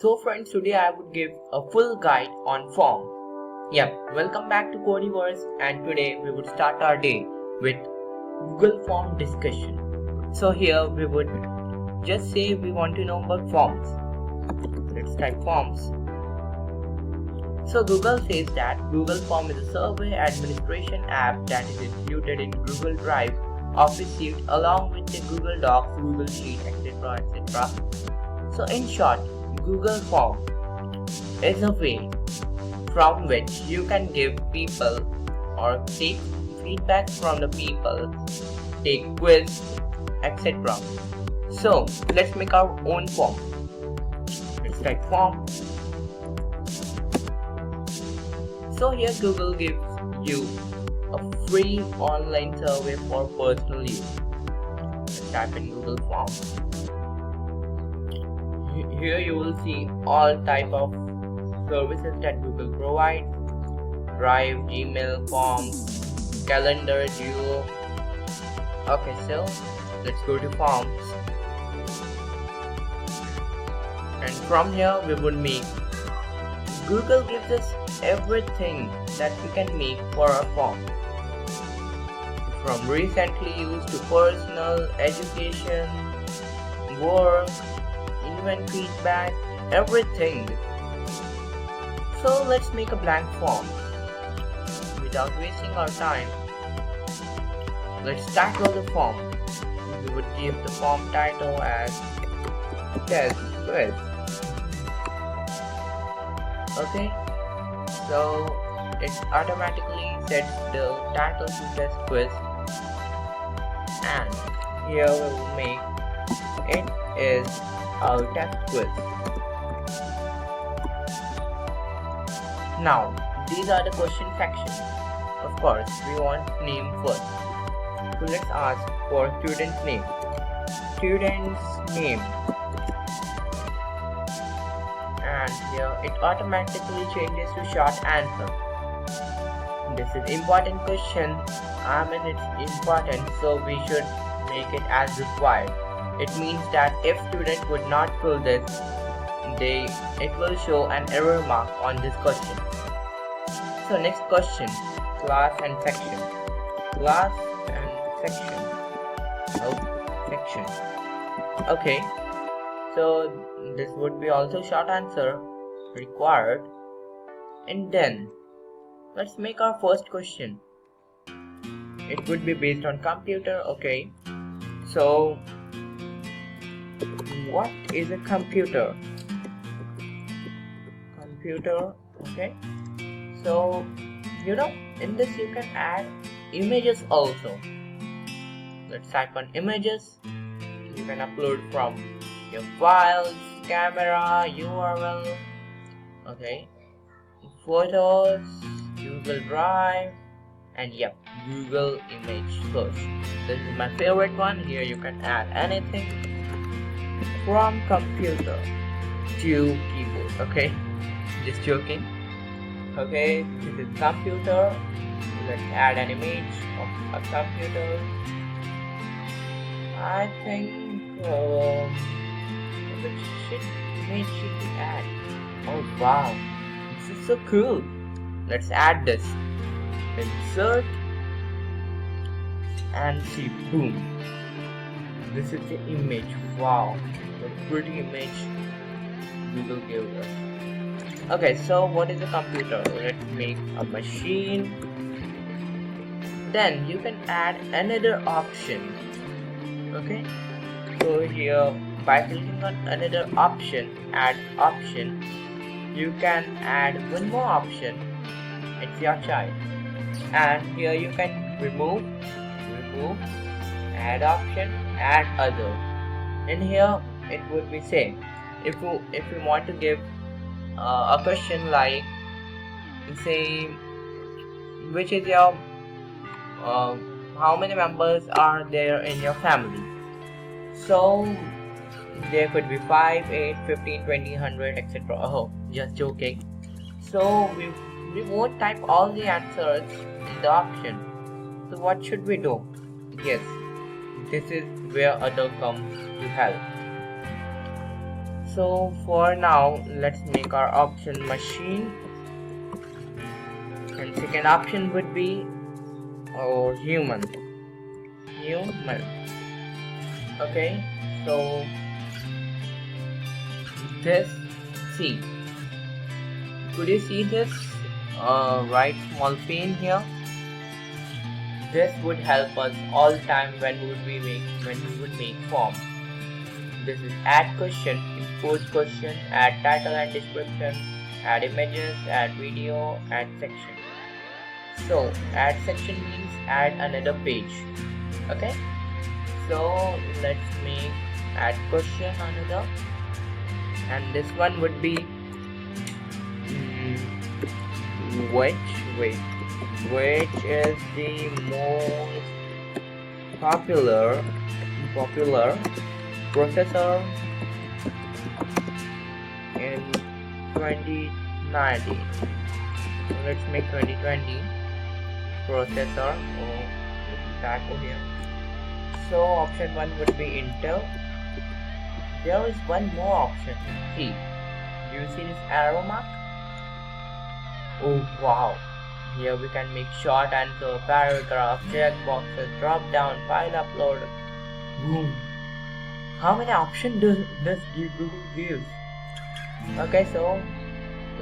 So friends, today I would give a full guide on form. Welcome back to Codeverse, and today we would start our day with Google Form discussion. So here we would just say we want to know about forms. Let's type forms. So Google says that Google Form is a survey administration app that is included in Google Drive, Office Suite along with the Google Docs, Google Sheet, etc. So in short, Google Form is a way from which you can give people or take feedback from the people, take quiz, etc. So let's make our own form. Let's type form. So here Google gives you a free online survey for personal use. Let's type in Google Form. Here you will see all type of services that Google provides: Drive, Gmail, Forms, Calendar, Duo. Okay, so let's go to Forms, and from here we would make. Google gives us everything that we can make for a form, from recently used to personal, education, work, event feedback, everything. So let's make a blank form. Without wasting our time, let's tackle the form. We would give the form title as Test Quiz. Okay, so it automatically sets the title to Test Quiz, and here we will make it is our test quiz. Now these are the question sections. Of course, we want name first. So let's ask for student's name. Student's name. And here it automatically changes to short answer. This is important question. It's important, so we should make it as required. It means that if student would not fill this, it will show an error mark on this question. So next question, class and section. Class and section. Section. Okay. So this would be also short answer required. And then let's make our first question. It would be based on computer. Okay. So what is a computer? Computer. Okay. So in this you can add images also. Let's type on images. You can upload from your files, camera, URL. Okay. Photos, Google Drive, and Google Image Search. This is my favorite one. Here you can add anything from computer to keyboard. Okay, just joking. Okay, this is computer. Let's add an image of a computer. I think which image should we add? Oh wow, this is so cool. Let's add this. Insert and see, boom. This is the image. Wow, what a pretty image Google gave us. Okay, so what is a computer? Let's make a machine. Then you can add another option. Okay, so here by clicking on another option, add option, you can add one more option. It's your choice. And here you can remove, add option, add other. In here it would be same. If you want to give a question like, say, which is your how many members are there in your family? So there could be 5, 8, 15, 20, 100, etc. Oh, just joking. So we won't type all the answers in the option. So what should we do? Yes, this is where other comes to help. So for now, let's make our option machine, and second option would be human. Okay, so this, see, could you see this right small pane here? This would help us all time when we would make form. This is add question, import question, add title and description, add images, add video, add section. So add section means add another page. Okay, so let's make add question another, and this one would be which is the most popular processor in 2019. So let's make 2020 processor. Type over here. So option 1 would be Intel. There is one more option. See, do you see this arrow mark? Oh wow! Here we can make short answer, paragraph, checkboxes, drop down, file upload. Boom! How many options does Google give? Okay, so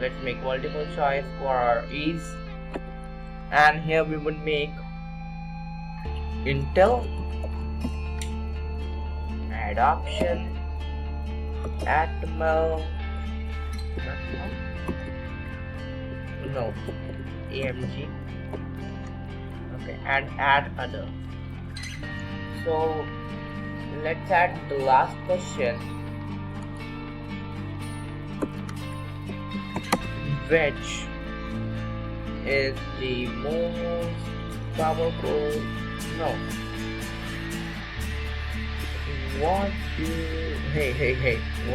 let's make multiple choice for our ease. And here we would make Intel, add option, Atmel, no, AMG, okay, and add other. So let's add the last question, which is the most powerful, no, what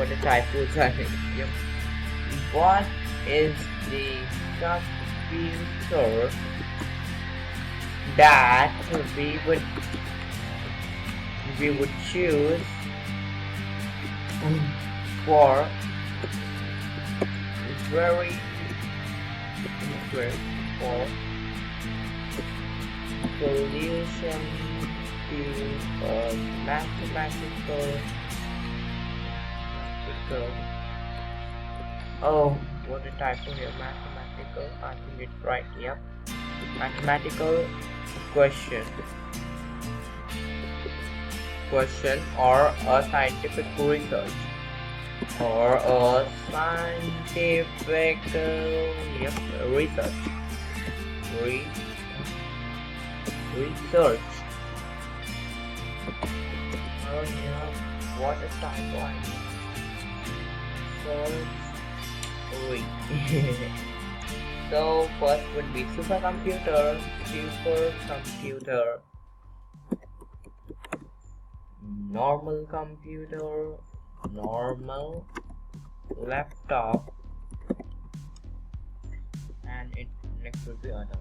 the typos are here? Yep. What is the computer that we would choose for solution to mathematical. Oh, what a typo here. Mathematical. I think it's right. Yep. Mathematical question or a scientific research or a scientific research. Oh yeah, what a typo I mean. So first would be supercomputer, normal computer, normal laptop, and next would be other.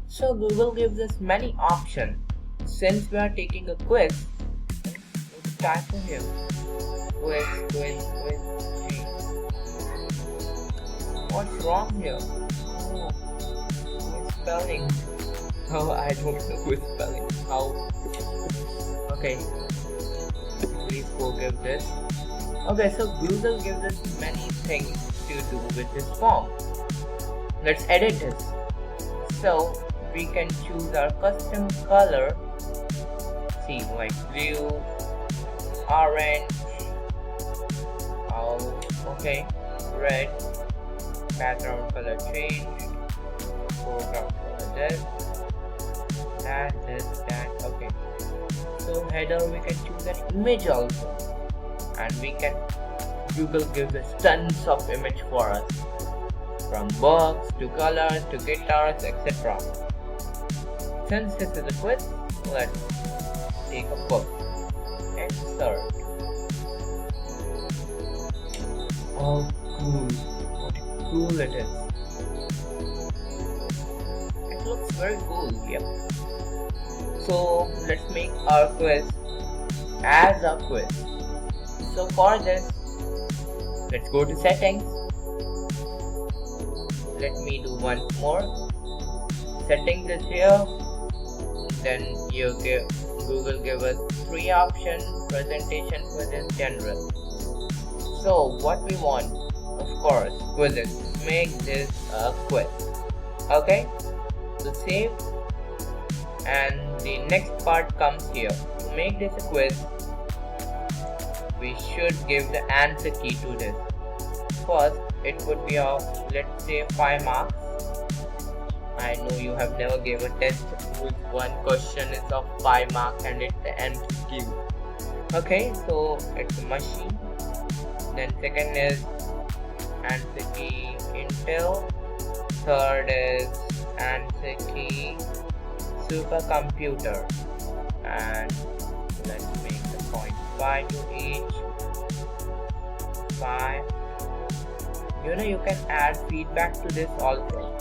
So Google gives us many options. Since we are taking a quiz, let's type in here. Quiz. What's wrong here? Quiz spelling. Oh, I don't know quiz spelling. How? Okay. Please forgive this. Okay, so Google gives us many things to do with this form. Let's edit this. So we can choose our custom color. See, like blue, orange, okay, red, background color change, foreground color this, that, okay. So header we can choose an image also, and Google gives us tons of image for us, from books to colors to guitars, etc. Since this is a quiz, let's take a book. Insert. Oh, cool. What cool it is. It looks very cool, yep. So let's make our quiz as a quiz. So for this, Let's go to settings. Let me do once more. Settings is here. Then Google give us 3 options: presentation, quizzes, general. So what we want, of course, quizzes. Make this a quiz. Okay, so save, and the next part comes here. To make this a quiz, we should give the answer key to this. First, it would be of, let's say, 5 marks. I know you have never gave a test with one question is of 5 marks and it's the MCQ. Okay, so it's a machine. Then second is answer key Intel. Third is answer key supercomputer. And let's make the 0.5 to each. 5. You can add feedback to this also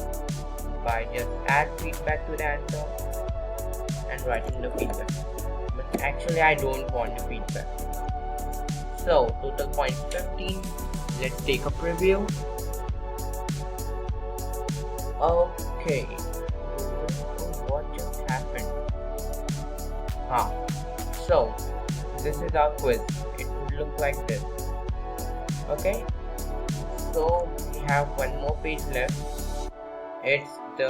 by just add feedback to the answer and writing the feedback. But actually I don't want the feedback. So total points 15. Let's take a preview. Okay. What just happened? So this is our quiz. It would look like this. Okay. So we have one more page left. It's the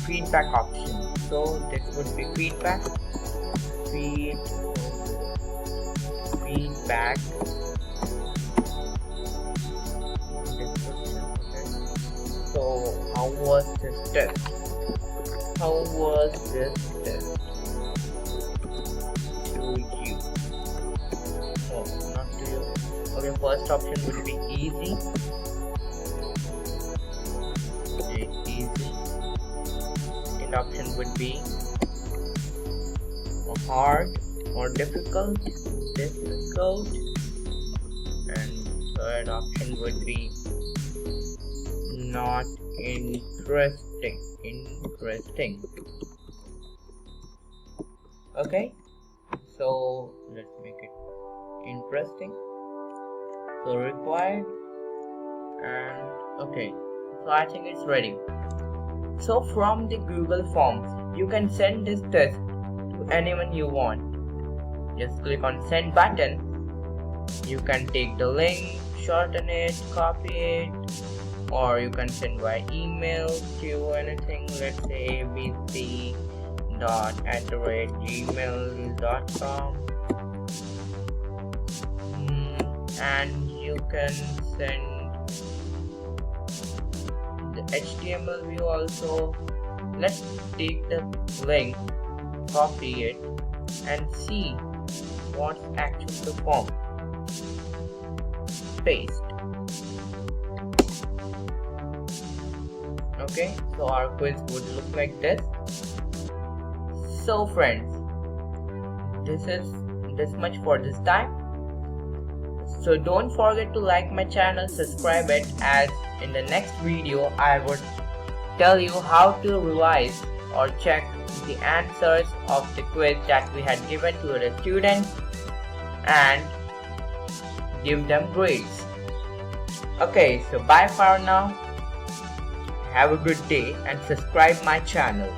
feedback option. So this would be feedback. Feedback. So how was this test? How was this test to you? No, not to you. Okay, first option would be easy. Easy. Second option would be hard or difficult. And third option would be not interesting. Okay, so let's make it interesting. So required, and okay, so I think it's ready. So from the Google Forms, you can send this test to anyone you want. Just click on send button. You can take the link, shorten it, copy it, or you can send by email to anything. Let's say abc.@gmail.com, and you can send the HTML view also. Let's take the link, copy it, and see what's actually the form. Paste. Okay, so our quiz would look like this. So friends, this is this much for this time. So don't forget to like my channel, subscribe it, as in the next video I would tell you how to revise or check the answers of the quiz that we had given to the students and give them grades. Okay, so bye for now. Have a good day and subscribe my channel.